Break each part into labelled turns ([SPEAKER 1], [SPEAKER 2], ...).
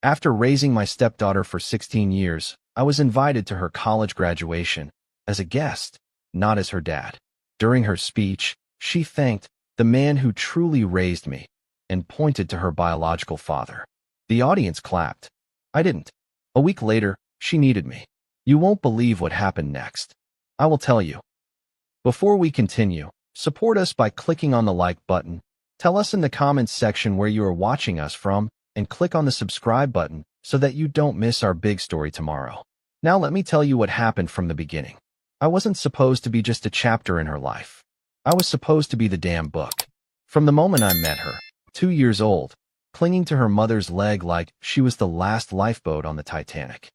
[SPEAKER 1] After raising my stepdaughter for 16 years, I was invited to her college graduation as a guest, not as her dad. During her speech, she thanked the man who truly raised me and pointed to her biological father. The audience clapped. I didn't. A week later, she needed me. You won't believe what happened next. I will tell you. Before we continue, support us by clicking on the like button, tell us in the comments section where you are watching us from, and click on the subscribe button so that you don't miss our big story tomorrow. Now let me tell you what happened from the beginning. I wasn't supposed to be just a chapter in her life. I was supposed to be the damn book. From the moment I met her, 2 years old, clinging to her mother's leg like she was the last lifeboat on the Titanic.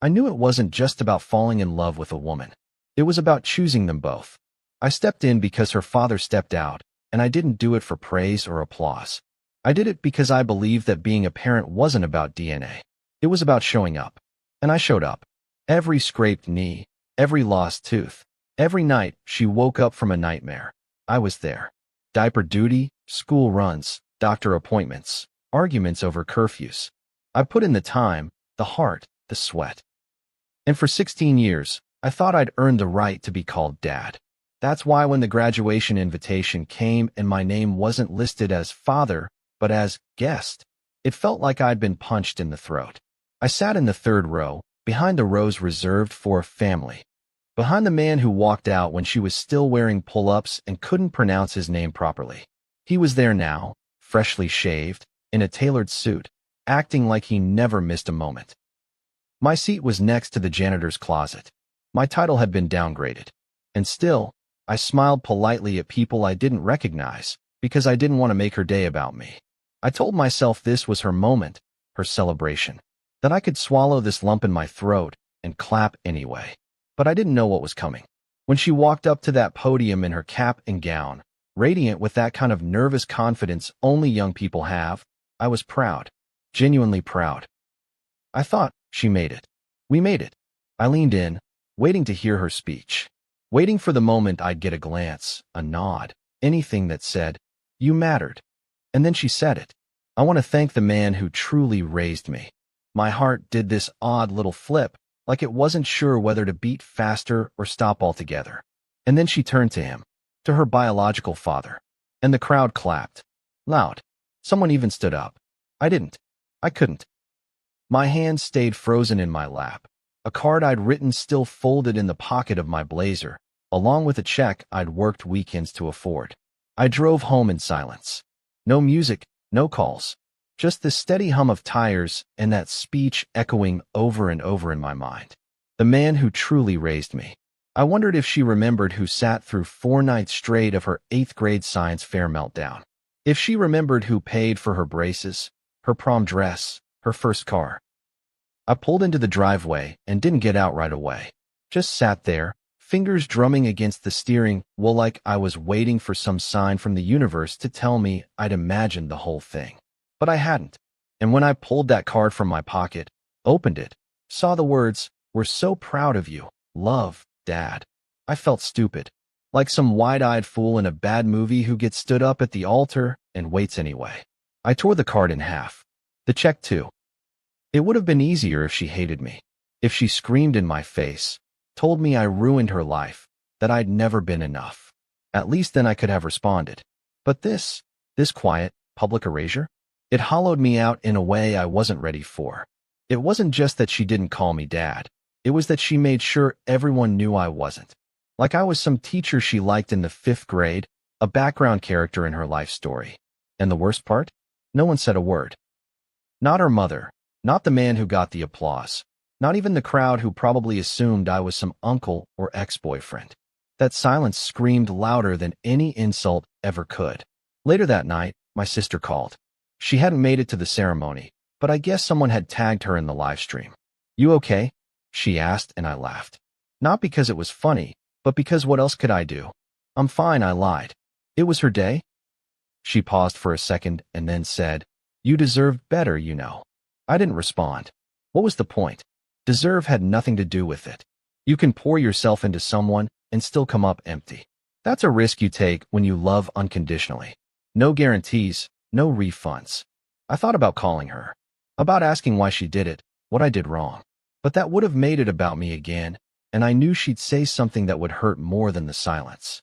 [SPEAKER 1] I knew it wasn't just about falling in love with a woman. It was about choosing them both. I stepped in because her father stepped out, and I didn't do it for praise or applause. I did it because I believed that being a parent wasn't about DNA. It was about showing up. And I showed up. Every scraped knee, every lost tooth, every night she woke up from a nightmare, I was there. Diaper duty, school runs, doctor appointments, arguments over curfews. I put in the time, the heart, the sweat. And for 16 years, I thought I'd earned the right to be called dad. That's why when the graduation invitation came and my name wasn't listed as father, but as guest, it felt like I'd been punched in the throat. I sat in the third row, behind the rows reserved for family. Behind the man who walked out when she was still wearing pull-ups and couldn't pronounce his name properly. He was there now, freshly shaved, in a tailored suit, acting like he never missed a moment. My seat was next to the janitor's closet. My title had been downgraded. And still, I smiled politely at people I didn't recognize because I didn't want to make her day about me. I told myself this was her moment, her celebration, that I could swallow this lump in my throat and clap anyway. But I didn't know what was coming. When she walked up to that podium in her cap and gown, radiant with that kind of nervous confidence only young people have, I was proud, genuinely proud. I thought, she made it. We made it. I leaned in, waiting to hear her speech, waiting for the moment I'd get a glance, a nod, anything that said, "You mattered." And then she said it. I want to thank the man who truly raised me. My heart did this odd little flip, like it wasn't sure whether to beat faster or stop altogether. And then she turned to him, to her biological father. And the crowd clapped. Loud. Someone even stood up. I didn't. I couldn't. My hand stayed frozen in my lap. A card I'd written still folded in the pocket of my blazer, along with a check I'd worked weekends to afford. I drove home in silence. No music, no calls. Just the steady hum of tires and that speech echoing over and over in my mind. The man who truly raised me. I wondered if she remembered who sat through 4 nights straight of her 8th grade science fair meltdown. If she remembered who paid for her braces, her prom dress, her first car. I pulled into the driveway and didn't get out right away. Just sat there, fingers drumming against the steering wheel like I was waiting for some sign from the universe to tell me I'd imagined the whole thing. But I hadn't. And when I pulled that card from my pocket, opened it, saw the words, "We're so proud of you. Love, Dad," I felt stupid. Like some wide-eyed fool in a bad movie who gets stood up at the altar and waits anyway. I tore the card in half. The check too. It would have been easier if she hated me. If she screamed in my face, told me I ruined her life, that I'd never been enough. At least then I could have responded. But this quiet, public erasure? It hollowed me out in a way I wasn't ready for. It wasn't just that she didn't call me dad. It was that she made sure everyone knew I wasn't. Like I was some teacher she liked in the 5th grade, a background character in her life story. And the worst part? No one said a word. Not her mother, not the man who got the applause, not even the crowd who probably assumed I was some uncle or ex-boyfriend. That silence screamed louder than any insult ever could. Later that night, my sister called. She hadn't made it to the ceremony, but I guess someone had tagged her in the live stream. "You okay?" she asked, and I laughed. Not because it was funny, but because what else could I do? "I'm fine," I lied. "It was her day?" She paused for a second and then said, "You deserved better, you know." I didn't respond. What was the point? Deserve had nothing to do with it. You can pour yourself into someone and still come up empty. That's a risk you take when you love unconditionally. No guarantees, no refunds. I thought about calling her. about asking why she did it, what I did wrong. But that would have made it about me again, and I knew she'd say something that would hurt more than the silence.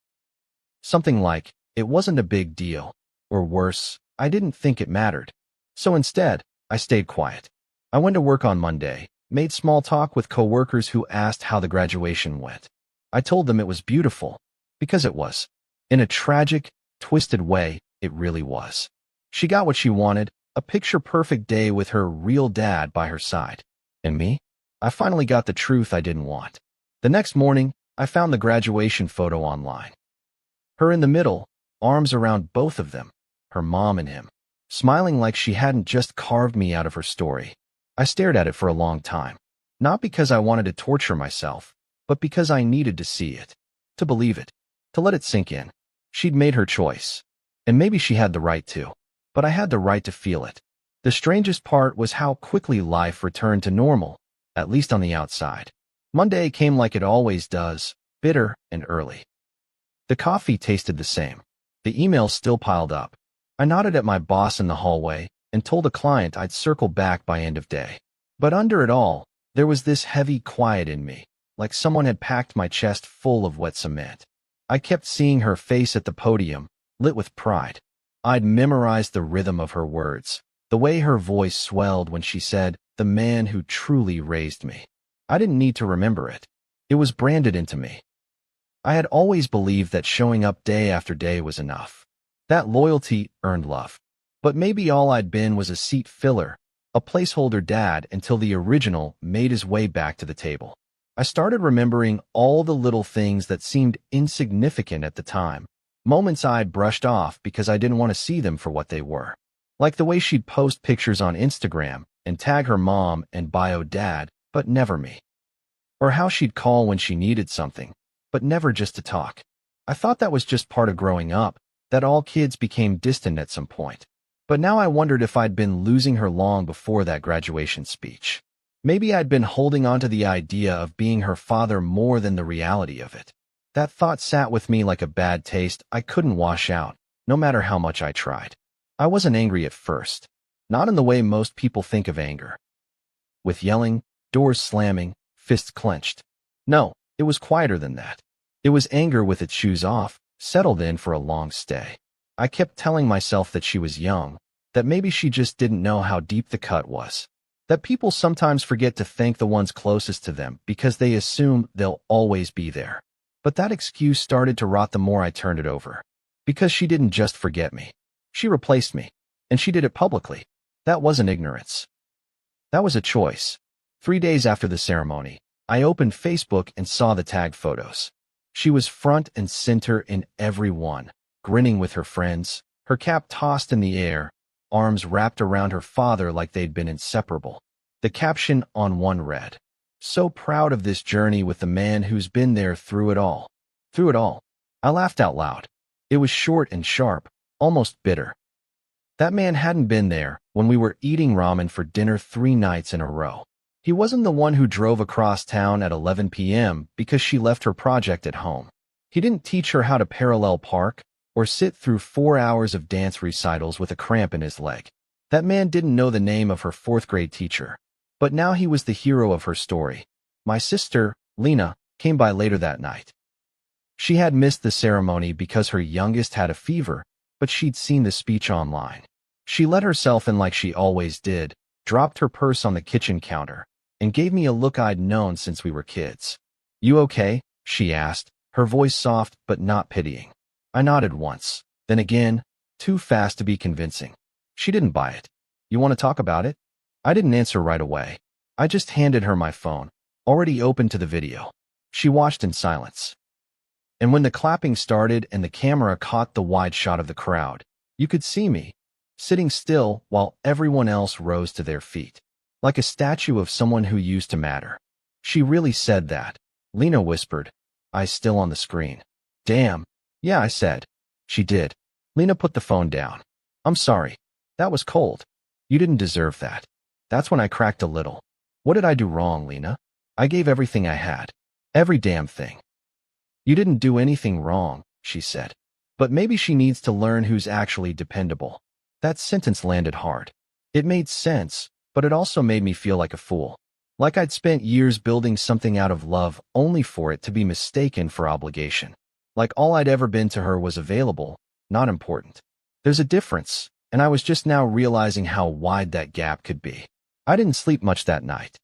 [SPEAKER 1] Something like, it wasn't a big deal, or worse, I didn't think it mattered. So instead, I stayed quiet. I went to work on Monday, made small talk with coworkers who asked how the graduation went. I told them it was beautiful, because it was. In a tragic, twisted way, it really was. She got what she wanted, a picture-perfect day with her real dad by her side. And me? I finally got the truth I didn't want. The next morning, I found the graduation photo online. Her in the middle, arms around both of them, her mom and him, smiling like she hadn't just carved me out of her story. I stared at it for a long time, not because I wanted to torture myself, but because I needed to see it, to believe it, to let it sink in. She'd made her choice, and maybe she had the right to, but I had the right to feel it. The strangest part was how quickly life returned to normal, at least on the outside. Monday came like it always does, bitter and early. The coffee tasted the same. The emails still piled up. I nodded at my boss in the hallway and told a client I'd circle back by end of day. But under it all, there was this heavy quiet in me, like someone had packed my chest full of wet cement. I kept seeing her face at the podium, lit with pride. I'd memorized the rhythm of her words, the way her voice swelled when she said, "The man who truly raised me." I didn't need to remember it. It was branded into me. I had always believed that showing up day after day was enough. That loyalty earned love. But maybe all I'd been was a seat filler, a placeholder dad until the original made his way back to the table. I started remembering all the little things that seemed insignificant at the time, moments I'd brushed off because I didn't want to see them for what they were. Like the way she'd post pictures on Instagram and tag her mom and bio dad, but never me. Or how she'd call when she needed something, but never just to talk. I thought that was just part of growing up, that all kids became distant at some point. But now I wondered if I'd been losing her long before that graduation speech. Maybe I'd been holding on to the idea of being her father more than the reality of it. That thought sat with me like a bad taste I couldn't wash out, no matter how much I tried. I wasn't angry at first, not in the way most people think of anger. With yelling, doors slamming, fists clenched. No, it was quieter than that. It was anger with its shoes off, settled in for a long stay. I kept telling myself that she was young, that maybe she just didn't know how deep the cut was. That people sometimes forget to thank the ones closest to them because they assume they'll always be there. But that excuse started to rot the more I turned it over. Because she didn't just forget me. She replaced me, and she did it publicly. That wasn't ignorance. That was a choice. 3 days after the ceremony, I opened Facebook and saw the tagged photos. She was front and center in every one, grinning with her friends, her cap tossed in the air, arms wrapped around her father like they'd been inseparable. The caption on one read, "So proud of this journey with the man who's been there through it all." Through it all. I laughed out loud. It was short and sharp, almost bitter. That man hadn't been there when we were eating ramen for dinner 3 nights in a row. He wasn't the one who drove across town at 11 p.m. because she left her project at home. He didn't teach her how to parallel park or sit through 4 hours of dance recitals with a cramp in his leg. That man didn't know the name of her 4th-grade teacher. But now he was the hero of her story. My sister, Lena, came by later that night. She had missed the ceremony because her youngest had a fever, but she'd seen the speech online. She let herself in like she always did, dropped her purse on the kitchen counter, and gave me a look I'd known since we were kids. "You okay?" she asked, her voice soft but not pitying. I nodded once, then again, too fast to be convincing. She didn't buy it. "You want to talk about it?" I didn't answer right away. I just handed her my phone, already open to the video. She watched in silence. And when the clapping started and the camera caught the wide shot of the crowd, you could see me, sitting still while everyone else rose to their feet, like a statue of someone who used to matter. "She really said that," Lena whispered, eyes still on the screen. "Damn." "Yeah," I said. "She did." Lena put the phone down. "I'm sorry. That was cold. You didn't deserve that." That's when I cracked a little. "What did I do wrong, Lena? I gave everything I had. Every damn thing." "You didn't do anything wrong," she said. "But maybe she needs to learn who's actually dependable." That sentence landed hard. It made sense, but it also made me feel like a fool. Like I'd spent years building something out of love only for it to be mistaken for obligation. Like all I'd ever been to her was available, not important. There's a difference, and I was just now realizing how wide that gap could be. I didn't sleep much that night.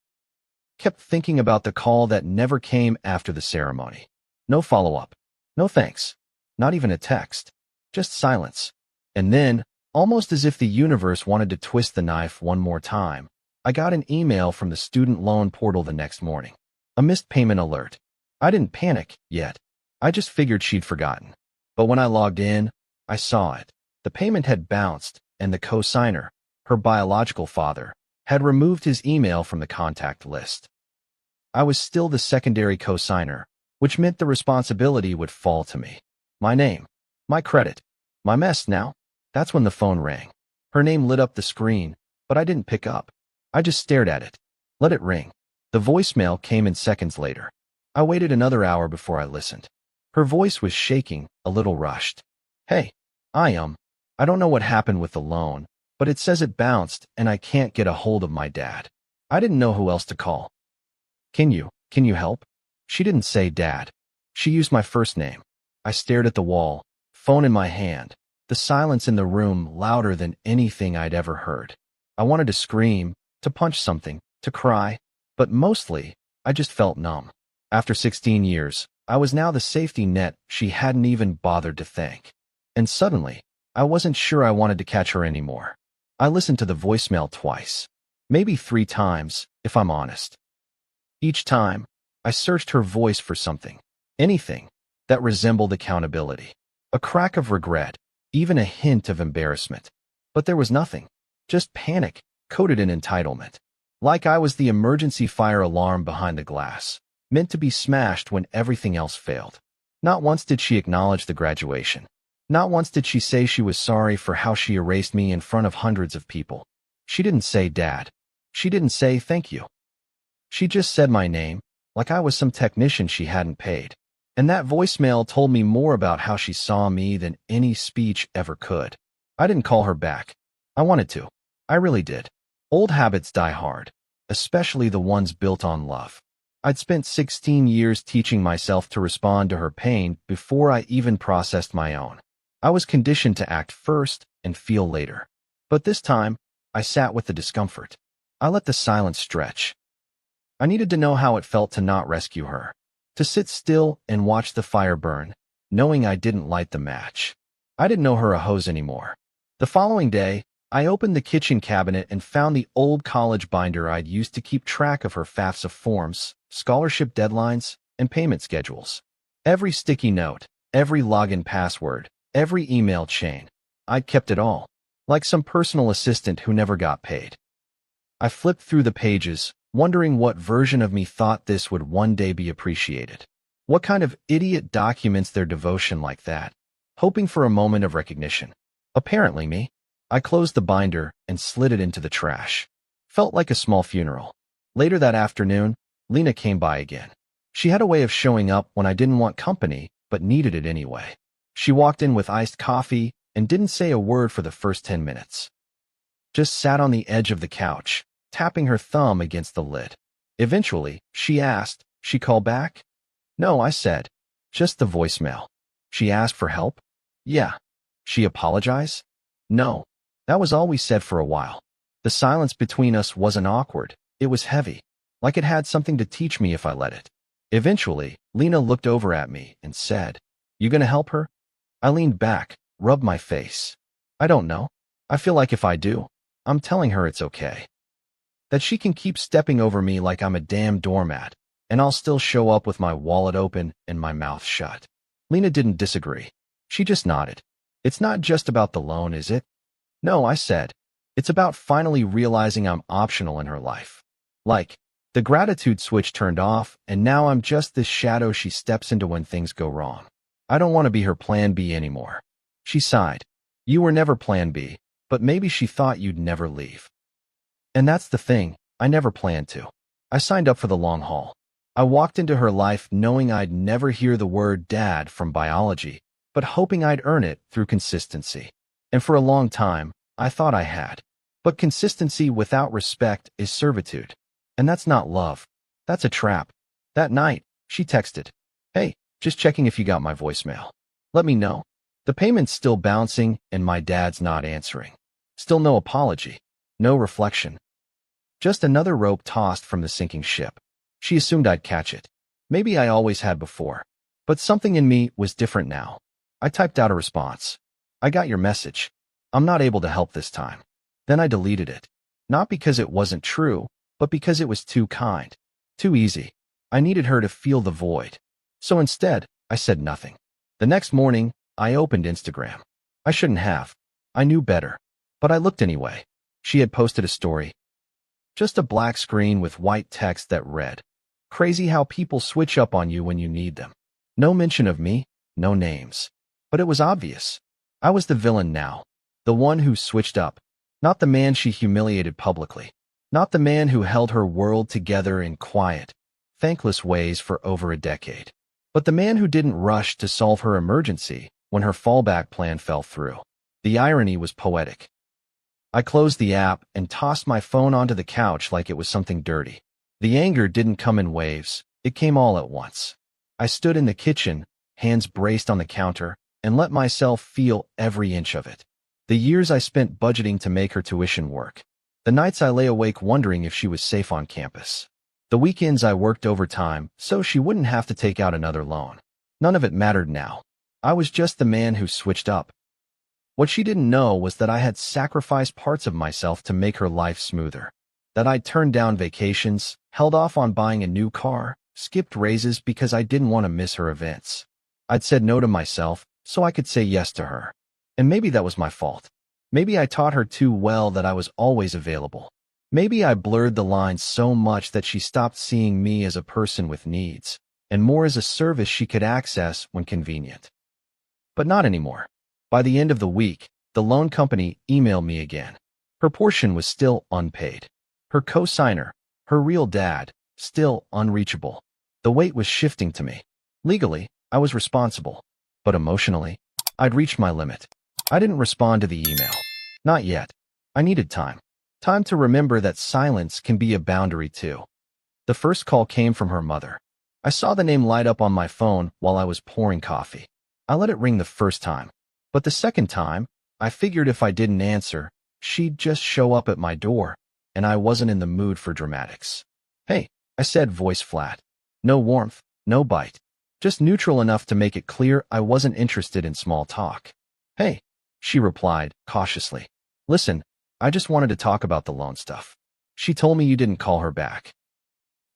[SPEAKER 1] Kept thinking about the call that never came after the ceremony. No follow-up. No thanks. Not even a text. Just silence. And then, almost as if the universe wanted to twist the knife one more time, I got an email from the student loan portal the next morning. A missed payment alert. I didn't panic yet. I just figured she'd forgotten. But when I logged in, I saw it. The payment had bounced, and the co-signer, her biological father, had removed his email from the contact list. I was still the secondary co-signer, which meant the responsibility would fall to me. My name. My credit. My mess now. That's when the phone rang. Her name lit up the screen, but I didn't pick up. I just stared at it. Let it ring. The voicemail came in seconds later. I waited another hour before I listened. Her voice was shaking, a little rushed. Hey, I don't know what happened with the loan, but it says it bounced and I can't get a hold of my dad. I didn't know who else to call. Can you help? She didn't say dad. She used my first name. I stared at the wall, phone in my hand, the silence in the room louder than anything I'd ever heard. I wanted to scream, to punch something, to cry, but mostly, I just felt numb. After 16 years, I was now the safety net she hadn't even bothered to thank. And suddenly, I wasn't sure I wanted to catch her anymore. I listened to the voicemail twice, maybe 3 times, if I'm honest. Each time, I searched her voice for something, anything, that resembled accountability. A crack of regret, even a hint of embarrassment. But there was nothing, just panic, coated in entitlement. Like I was the emergency fire alarm behind the glass, meant to be smashed when everything else failed. Not once did she acknowledge the graduation. Not once did she say she was sorry for how she erased me in front of hundreds of people. She didn't say dad. She didn't say thank you. She just said my name, like I was some technician she hadn't paid. And that voicemail told me more about how she saw me than any speech ever could. I didn't call her back. I wanted to. I really did. Old habits die hard, especially the ones built on love. I'd spent 16 years teaching myself to respond to her pain before I even processed my own. I was conditioned to act first and feel later. But this time, I sat with the discomfort. I let the silence stretch. I needed to know how it felt to not rescue her. To sit still and watch the fire burn, knowing I didn't light the match. I didn't know her a hose anymore. The following day, I opened the kitchen cabinet and found the old college binder I'd used to keep track of her FAFSA forms, scholarship deadlines, and payment schedules. Every sticky note, every login password, every email chain. I'd kept it all, like some personal assistant who never got paid. I flipped through the pages, wondering what version of me thought this would one day be appreciated. What kind of idiot documents their devotion like that, hoping for a moment of recognition? Apparently me. I closed the binder and slid it into the trash. Felt like a small funeral. Later that afternoon, Lena came by again. She had a way of showing up when I didn't want company, but needed it anyway. She walked in with iced coffee and didn't say a word for the first 10 minutes. Just sat on the edge of the couch, tapping her thumb against the lid. Eventually, she asked, "She called back?" "No," I said. "Just the voicemail." "She asked for help?" "Yeah." "She apologized?" "No." That was all we said for a while. The silence between us wasn't awkward. It was heavy, like it had something to teach me if I let it. Eventually, Lena looked over at me and said, "You gonna help her?" I leaned back, rubbed my face. "I don't know. I feel like if I do, I'm telling her it's okay. That she can keep stepping over me like I'm a damn doormat, and I'll still show up with my wallet open and my mouth shut." Lena didn't disagree. She just nodded. "It's not just about the loan, is it?" "No," I said. "It's about finally realizing I'm optional in her life. Like, the gratitude switch turned off, and now I'm just this shadow she steps into when things go wrong. I don't want to be her plan B anymore." She sighed. "You were never plan B, but maybe she thought you'd never leave." And that's the thing, I never planned to. I signed up for the long haul. I walked into her life knowing I'd never hear the word dad from biology, but hoping I'd earn it through consistency. And for a long time, I thought I had. But consistency without respect is servitude. And that's not love. That's a trap. That night, she texted, "Hey, just checking if you got my voicemail. Let me know." The payment's still bouncing and my dad's not answering. Still no apology. No reflection. Just another rope tossed from the sinking ship. She assumed I'd catch it. Maybe I always had before. But something in me was different now. I typed out a response. "I got your message. I'm not able to help this time." Then I deleted it. Not because it wasn't true, but because it was too kind. Too easy. I needed her to feel the void. So instead, I said nothing. The next morning, I opened Instagram. I shouldn't have. I knew better. But I looked anyway. She had posted a story. Just a black screen with white text that read, "Crazy how people switch up on you when you need them." No mention of me, no names. But it was obvious. I was the villain now. The one who switched up. Not the man she humiliated publicly. Not the man who held her world together in quiet, thankless ways for over a decade. But the man who didn't rush to solve her emergency when her fallback plan fell through. The irony was poetic. I closed the app and tossed my phone onto the couch like it was something dirty. The anger didn't come in waves. It came all at once. I stood in the kitchen, hands braced on the counter, and let myself feel every inch of it. The years I spent budgeting to make her tuition work. The nights I lay awake wondering if she was safe on campus. The weekends I worked overtime so she wouldn't have to take out another loan. None of it mattered now. I was just the man who switched up. What she didn't know was that I had sacrificed parts of myself to make her life smoother. That I'd turned down vacations, held off on buying a new car, skipped raises because I didn't want to miss her events. I'd said no to myself so I could say yes to her. And maybe that was my fault. Maybe I taught her too well that I was always available. Maybe I blurred the lines so much that she stopped seeing me as a person with needs, and more as a service she could access when convenient. But not anymore. By the end of the week, the loan company emailed me again. Her portion was still unpaid. Her co-signer, her real dad, still unreachable. The weight was shifting to me. Legally, I was responsible. But emotionally, I'd reached my limit. I didn't respond to the email. Not yet. I needed time. Time to remember that silence can be a boundary too. The first call came from her mother. I saw the name light up on my phone while I was pouring coffee. I let it ring the first time. But the second time, I figured if I didn't answer, she'd just show up at my door, and I wasn't in the mood for dramatics. "Hey," I said, voice flat. No warmth, no bite. Just neutral enough to make it clear I wasn't interested in small talk. "Hey," she replied, cautiously. "Listen, I just wanted to talk about the loan stuff. She told me you didn't call her back."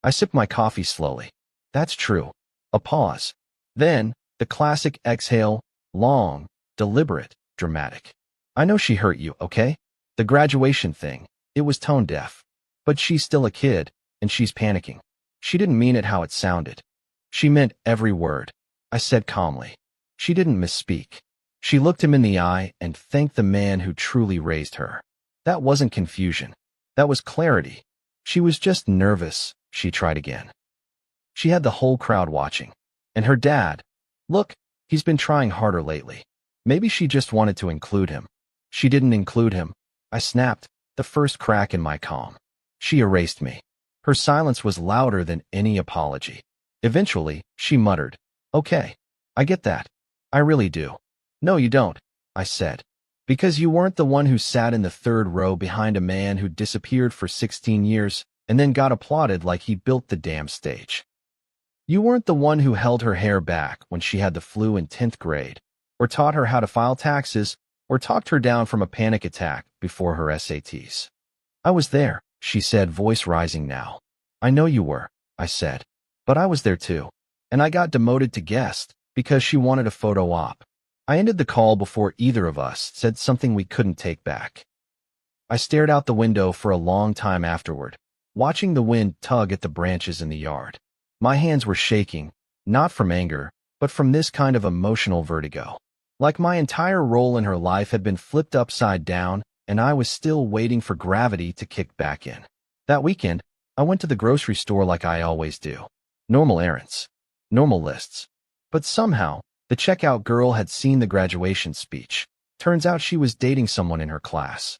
[SPEAKER 1] I sipped my coffee slowly. That's true. A pause. Then, the classic exhale, long, deliberate, dramatic. "I know she hurt you, okay? The graduation thing, it was tone deaf. But she's still a kid, and she's panicking." She didn't mean it how it sounded. She meant every word. I said calmly. She didn't misspeak. She looked him in the eye and thanked the man who truly raised her. That wasn't confusion. That was clarity. She was just nervous. She tried again. She had the whole crowd watching. And her dad. "Look, he's been trying harder lately." Maybe she just wanted to include him. She didn't include him. I snapped, the first crack in my calm. She erased me. Her silence was louder than any apology. Eventually, she muttered, "Okay, I get that. I really do." "No, you don't," I said. "Because you weren't the one who sat in the third row behind a man who disappeared for 16 years and then got applauded like he built the damn stage. You weren't the one who held her hair back when she had the flu in 10th grade, or taught her how to file taxes, or talked her down from a panic attack before her SATs. I was there," she said, voice rising now. "I know you were," I said. "But I was there too. And I got demoted to guest because she wanted a photo op." I ended the call before either of us said something we couldn't take back. I stared out the window for a long time afterward, watching the wind tug at the branches in the yard. My hands were shaking, not from anger, but from this kind of emotional vertigo. Like my entire role in her life had been flipped upside down, and I was still waiting for gravity to kick back in. That weekend, I went to the grocery store like I always do. Normal errands. Normal lists. But somehow, the checkout girl had seen the graduation speech. Turns out she was dating someone in her class.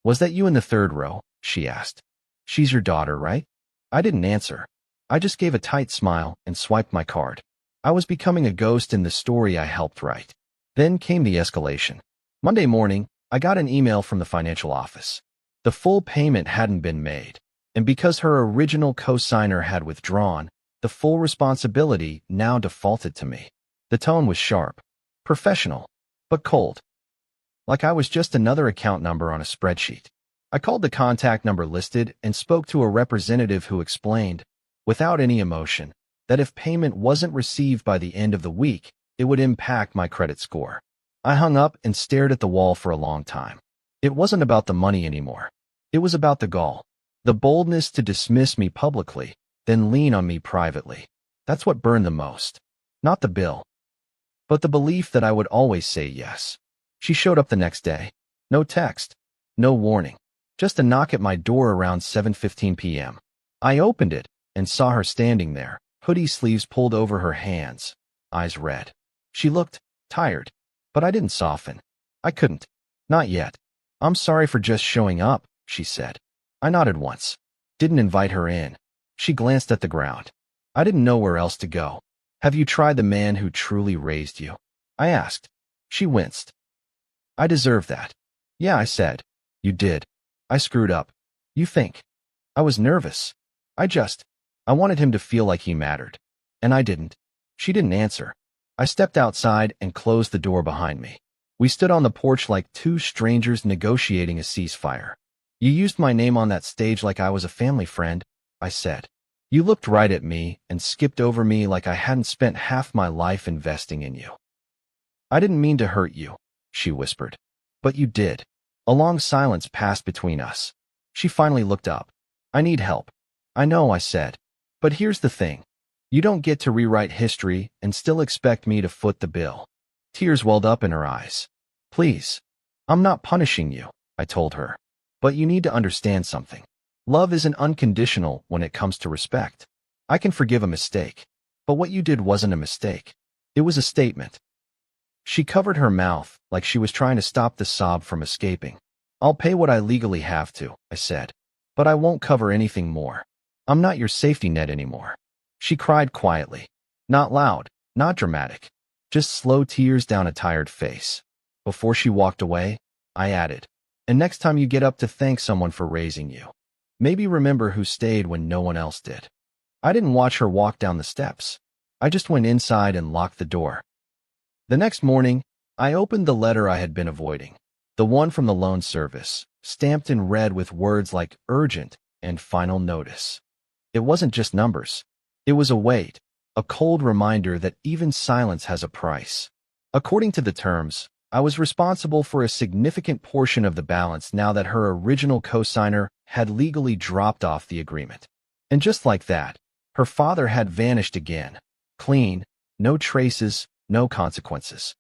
[SPEAKER 1] "Was that you in the third row?" she asked. "She's your daughter, right?" I didn't answer. I just gave a tight smile and swiped my card. I was becoming a ghost in the story I helped write. Then came the escalation. Monday morning, I got an email from the financial office. The full payment hadn't been made, and because her original co-signer had withdrawn, the full responsibility now defaulted to me. The tone was sharp, professional, but cold, like I was just another account number on a spreadsheet. I called the contact number listed and spoke to a representative who explained, without any emotion, that if payment wasn't received by the end of the week, it would impact my credit score. I hung up and stared at the wall for a long time. It wasn't about the money anymore. It was about the gall, the boldness to dismiss me publicly, then lean on me privately. That's what burned the most. Not the bill, but the belief that I would always say yes. She showed up the next day. No text, no warning, just a knock at my door around 7:15 p.m. I opened it and saw her standing there, hoodie sleeves pulled over her hands, eyes red. She looked tired, but I didn't soften. I couldn't. Not yet. "I'm sorry for just showing up," she said. I nodded once. Didn't invite her in. She glanced at the ground. I didn't know where else to go. "Have you tried the man who truly raised you?" I asked. She winced. "I deserve that." "Yeah," I said. "You did." "I screwed up." "You think?" I was nervous. I wanted him to feel like he mattered. And I didn't. She didn't answer. I stepped outside and closed the door behind me. We stood on the porch like two strangers negotiating a ceasefire. "You used my name on that stage like I was a family friend," I said. "You looked right at me and skipped over me like I hadn't spent half my life investing in you." "I didn't mean to hurt you," she whispered. "But you did." A long silence passed between us. She finally looked up. "I need help." "I know," I said. "But here's the thing. You don't get to rewrite history and still expect me to foot the bill." Tears welled up in her eyes. "Please. I'm not punishing you," I told her. "But you need to understand something. Love isn't unconditional when it comes to respect. I can forgive a mistake. But what you did wasn't a mistake. It was a statement." She covered her mouth like she was trying to stop the sob from escaping. "I'll pay what I legally have to," I said. "But I won't cover anything more. I'm not your safety net anymore." She cried quietly. Not loud, not dramatic. Just slow tears down a tired face. Before she walked away, I added, "And next time you get up to thank someone for raising you, maybe remember who stayed when no one else did." I didn't watch her walk down the steps. I just went inside and locked the door. The next morning, I opened the letter I had been avoiding, the one from the loan service, stamped in red with words like urgent and final notice. It wasn't just numbers. It was a weight, a cold reminder that even silence has a price. According to the terms, I was responsible for a significant portion of the balance now that her original co-signer had legally dropped off the agreement. And just like that, her father had vanished again. Clean, no traces, no consequences.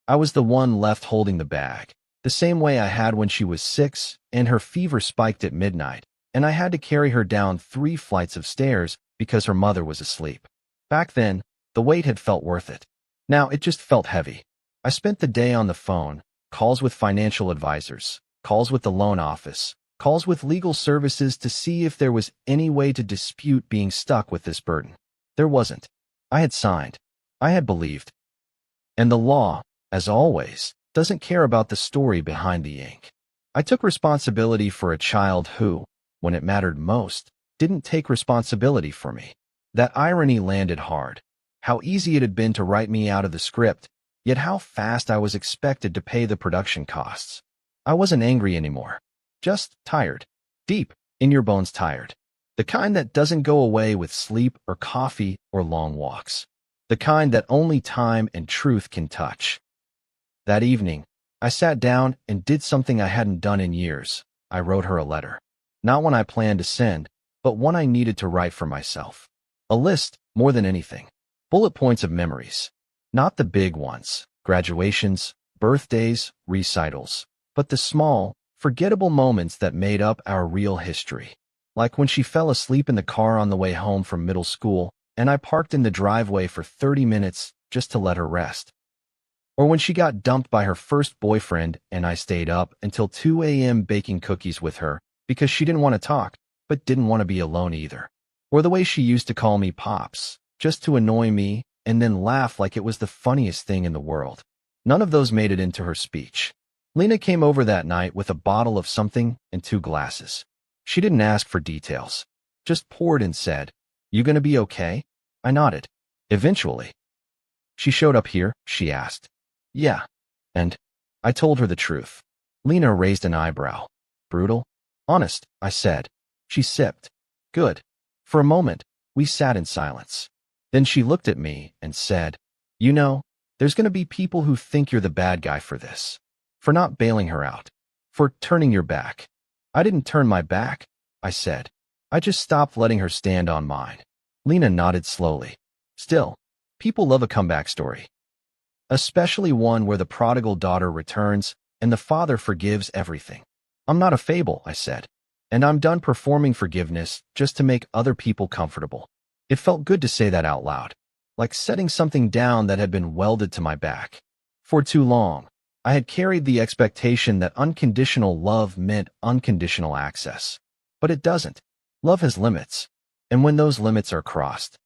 [SPEAKER 1] I was the one left holding the bag, the same way I had when she was 6 and her fever spiked at midnight, and I had to carry her down 3 flights of stairs because her mother was asleep. Back then, the weight had felt worth it. Now it just felt heavy. I spent the day on the phone, calls with financial advisors, calls with the loan office, calls with legal services to see if there was any way to dispute being stuck with this burden. There wasn't. I had signed. I had believed. And the law, as always, doesn't care about the story behind the ink. I took responsibility for a child who, when it mattered most, didn't take responsibility for me. That irony landed hard. How easy it had been to write me out of the script, yet how fast I was expected to pay the production costs. I wasn't angry anymore. Just tired. Deep, in your bones tired. The kind that doesn't go away with sleep or coffee or long walks. The kind that only time and truth can touch. That evening, I sat down and did something I hadn't done in years. I wrote her a letter. Not one I planned to send, but one I needed to write for myself. A list, more than anything. Bullet points of memories. Not the big ones, graduations, birthdays, recitals, but the small, forgettable moments that made up our real history. Like when she fell asleep in the car on the way home from middle school, and I parked in the driveway for 30 minutes just to let her rest. Or when she got dumped by her first boyfriend and I stayed up until 2 a.m. baking cookies with her because she didn't want to talk, but didn't want to be alone either. Or the way she used to call me Pops, just to annoy me and then laugh like it was the funniest thing in the world. None of those made it into her speech. Lena came over that night with a bottle of something and 2 glasses. She didn't ask for details, just poured and said, "You gonna be okay?" I nodded. Eventually. "She showed up here?" she asked. "Yeah." And I told her the truth. Lena raised an eyebrow. "Brutal?" "Honest," I said. She sipped. "Good." For a moment, we sat in silence. Then she looked at me and said, "You know, there's gonna be people who think you're the bad guy for this. For not bailing her out. For turning your back." "I didn't turn my back," I said. "I just stopped letting her stand on mine." Lena nodded slowly. "Still, people love a comeback story. Especially one where the prodigal daughter returns and the father forgives everything." "I'm not a fable," I said. "And I'm done performing forgiveness just to make other people comfortable." It felt good to say that out loud, like setting something down that had been welded to my back. For too long, I had carried the expectation that unconditional love meant unconditional access. But it doesn't. Love has limits. And when those limits are crossed,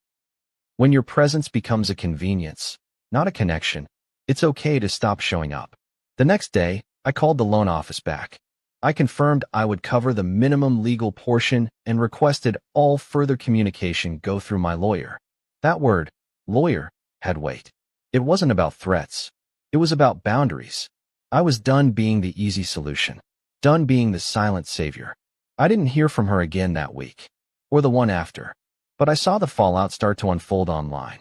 [SPEAKER 1] when your presence becomes a convenience, not a connection, it's okay to stop showing up. The next day, I called the loan office back. I confirmed I would cover the minimum legal portion and requested all further communication go through my lawyer. That word, lawyer, had weight. It wasn't about threats. It was about boundaries. I was done being the easy solution. Done being the silent savior. I didn't hear from her again that week. Or the one after. But I saw the fallout start to unfold online.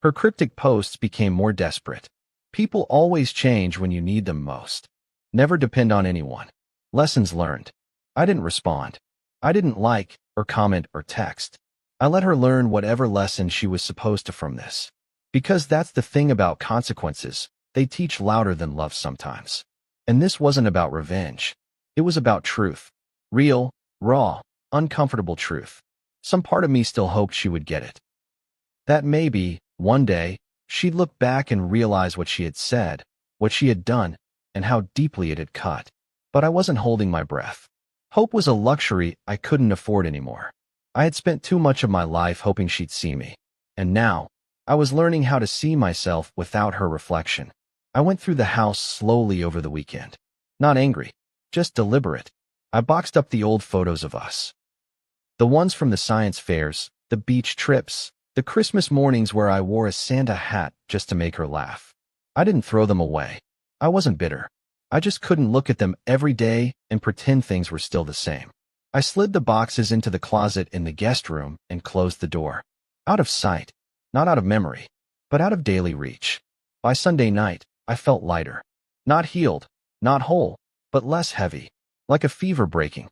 [SPEAKER 1] Her cryptic posts became more desperate. People always change when you need them most. Never depend on anyone. Lessons learned. I didn't respond. I didn't like, or comment, or text. I let her learn whatever lesson she was supposed to from this. Because that's the thing about consequences. They teach louder than love sometimes. And this wasn't about revenge. It was about truth. Real, raw, uncomfortable truth. Some part of me still hoped she would get it. That maybe, one day, she'd look back and realize what she had said, what she had done, and how deeply it had cut. But I wasn't holding my breath. Hope was a luxury I couldn't afford anymore. I had spent too much of my life hoping she'd see me. And now, I was learning how to see myself without her reflection. I went through the house slowly over the weekend. Not angry, just deliberate. I boxed up the old photos of us. The ones from the science fairs, the beach trips, the Christmas mornings where I wore a Santa hat just to make her laugh. I didn't throw them away. I wasn't bitter. I just couldn't look at them every day and pretend things were still the same. I slid the boxes into the closet in the guest room and closed the door. Out of sight, not out of memory, but out of daily reach. By Sunday night, I felt lighter. Not healed, not whole, but less heavy, like a fever breaking.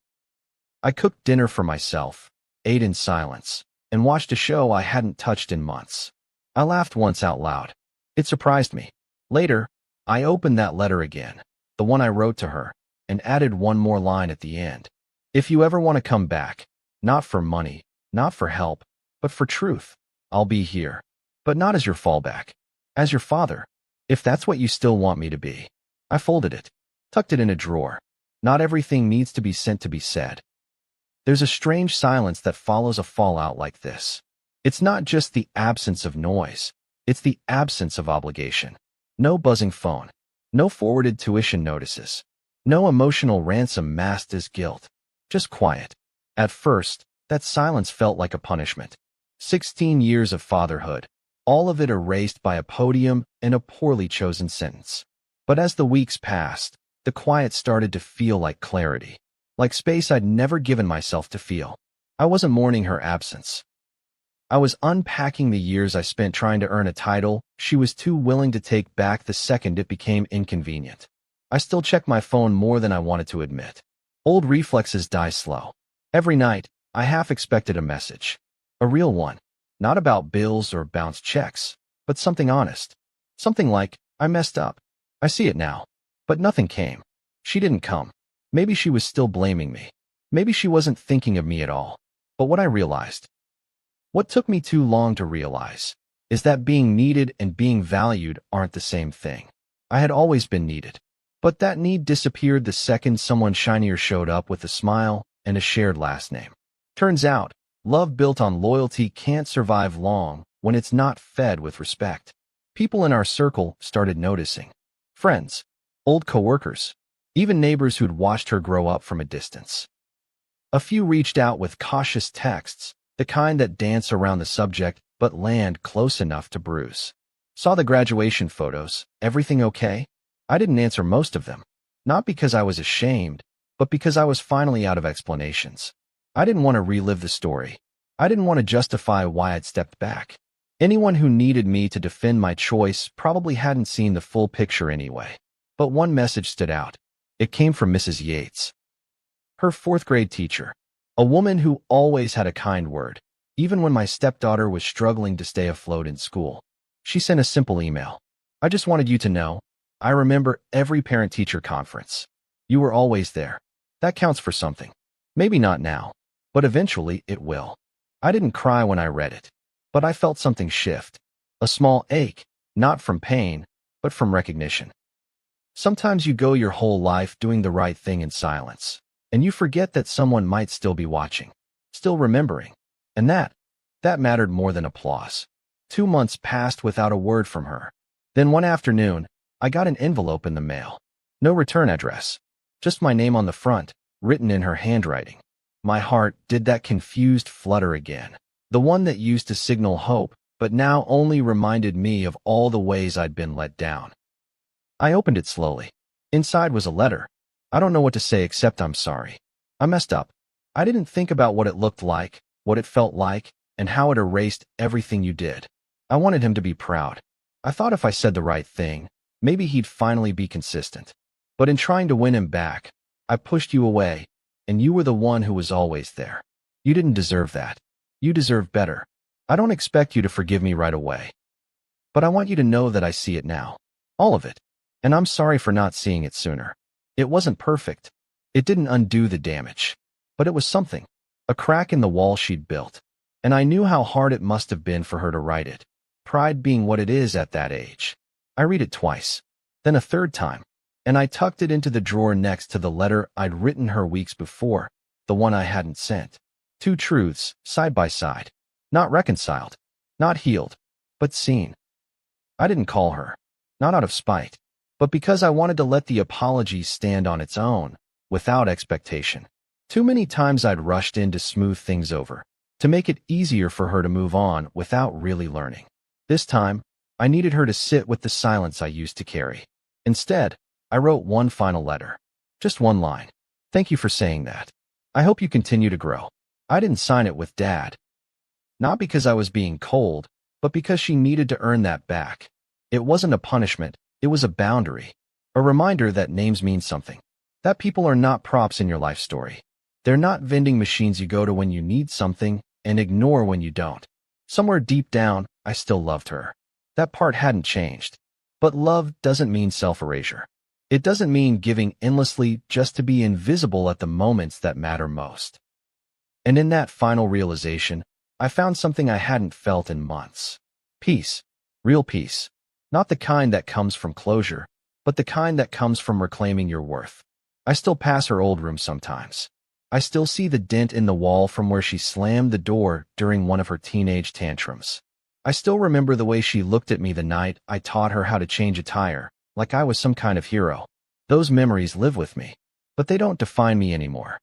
[SPEAKER 1] I cooked dinner for myself, ate in silence, and watched a show I hadn't touched in months. I laughed once out loud. It surprised me. Later, I opened that letter again, the one I wrote to her, and added one more line at the end. "If you ever want to come back, not for money, not for help, but for truth, I'll be here. But not as your fallback. As your father. If that's what you still want me to be." I folded it, tucked it in a drawer. Not everything needs to be sent to be said. There's a strange silence that follows a fallout like this. It's not just the absence of noise. It's the absence of obligation. No buzzing phone. No forwarded tuition notices. No emotional ransom masked as guilt. Just quiet. At first, that silence felt like a punishment. 16 years of fatherhood. All of it erased by a podium and a poorly chosen sentence. But as the weeks passed, the quiet started to feel like clarity. Like space I'd never given myself to feel. I wasn't mourning her absence. I was unpacking the years I spent trying to earn a title she was too willing to take back the second it became inconvenient. I still check my phone more than I wanted to admit. Old reflexes die slow. Every night, I half expected a message. A real one. Not about bills or bounced checks, but something honest. Something like, "I messed up. I see it now." But nothing came. She didn't come. Maybe she was still blaming me. Maybe she wasn't thinking of me at all. But what I realized, what took me too long to realize, is that being needed and being valued aren't the same thing. I had always been needed, but that need disappeared the second someone shinier showed up with a smile and a shared last name. Turns out, love built on loyalty can't survive long when it's not fed with respect. People in our circle started noticing. Friends, old coworkers, even neighbors who'd watched her grow up from a distance. A few reached out with cautious texts, the kind that dance around the subject but land close enough to bruise. Saw the graduation photos, everything okay? I didn't answer most of them. Not because I was ashamed, but because I was finally out of explanations. I didn't want to relive the story. I didn't want to justify why I'd stepped back. Anyone who needed me to defend my choice probably hadn't seen the full picture anyway. But one message stood out. It came from Mrs. Yates, her fourth-grade teacher, a woman who always had a kind word, even when my stepdaughter was struggling to stay afloat in school. She sent a simple email. I just wanted you to know, I remember every parent-teacher conference. You were always there. That counts for something. Maybe not now, but eventually it will. I didn't cry when I read it, but I felt something shift. A small ache, not from pain, but from recognition. Sometimes you go your whole life doing the right thing in silence, and you forget that someone might still be watching, still remembering. And that mattered more than applause. 2 months passed without a word from her. Then one afternoon, I got an envelope in the mail. No return address. Just my name on the front, written in her handwriting. My heart did that confused flutter again. The one that used to signal hope, but now only reminded me of all the ways I'd been let down. I opened it slowly. Inside was a letter. I don't know what to say except I'm sorry. I messed up. I didn't think about what it looked like, what it felt like, and how it erased everything you did. I wanted him to be proud. I thought if I said the right thing, maybe he'd finally be consistent. But in trying to win him back, I pushed you away, and you were the one who was always there. You didn't deserve that. You deserve better. I don't expect you to forgive me right away. But I want you to know that I see it now. All of it. And I'm sorry for not seeing it sooner. It wasn't perfect. It didn't undo the damage. But it was something. A crack in the wall she'd built. And I knew how hard it must have been for her to write it. Pride being what it is at that age. I read it twice. Then a third time. And I tucked it into the drawer next to the letter I'd written her weeks before, the one I hadn't sent. 2 truths, side by side. Not reconciled. Not healed. But seen. I didn't call her. Not out of spite. But because I wanted to let the apology stand on its own, without expectation. Too many times I'd rushed in to smooth things over, to make it easier for her to move on without really learning. This time, I needed her to sit with the silence I used to carry. Instead, I wrote one final letter. Just one line. Thank you for saying that. I hope you continue to grow. I didn't sign it with Dad. Not because I was being cold, but because she needed to earn that back. It wasn't a punishment. It was a boundary, a reminder that names mean something, that people are not props in your life story. They're not vending machines you go to when you need something and ignore when you don't. Somewhere deep down, I still loved her. That part hadn't changed. But love doesn't mean self-erasure. It doesn't mean giving endlessly just to be invisible at the moments that matter most. And in that final realization, I found something I hadn't felt in months. Peace. Real peace. Not the kind that comes from closure, but the kind that comes from reclaiming your worth. I still pass her old room sometimes. I still see the dent in the wall from where she slammed the door during one of her teenage tantrums. I still remember the way she looked at me the night I taught her how to change a tire, like I was some kind of hero. Those memories live with me, but they don't define me anymore.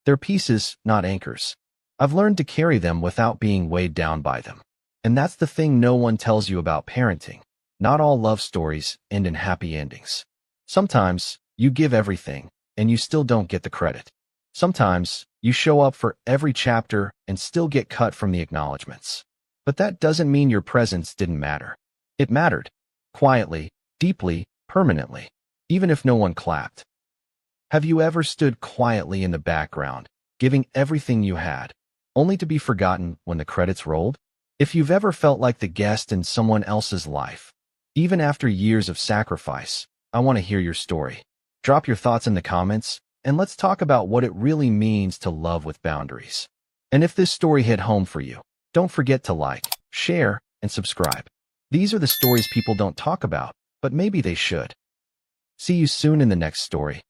[SPEAKER 1] They're pieces, not anchors. I've learned to carry them without being weighed down by them. And that's the thing no one tells you about parenting. Not all love stories end in happy endings. Sometimes, you give everything, and you still don't get the credit. Sometimes, you show up for every chapter and still get cut from the acknowledgments. But that doesn't mean your presence didn't matter. It mattered. Quietly, deeply, permanently. Even if no one clapped. Have you ever stood quietly in the background, giving everything you had, only to be forgotten when the credits rolled? If you've ever felt like the guest in someone else's life, even after years of sacrifice, I want to hear your story. Drop your thoughts in the comments, and let's talk about what it really means to love with boundaries. And if this story hit home for you, don't forget to like, share, and subscribe. These are the stories people don't talk about, but maybe they should. See you soon in the next story.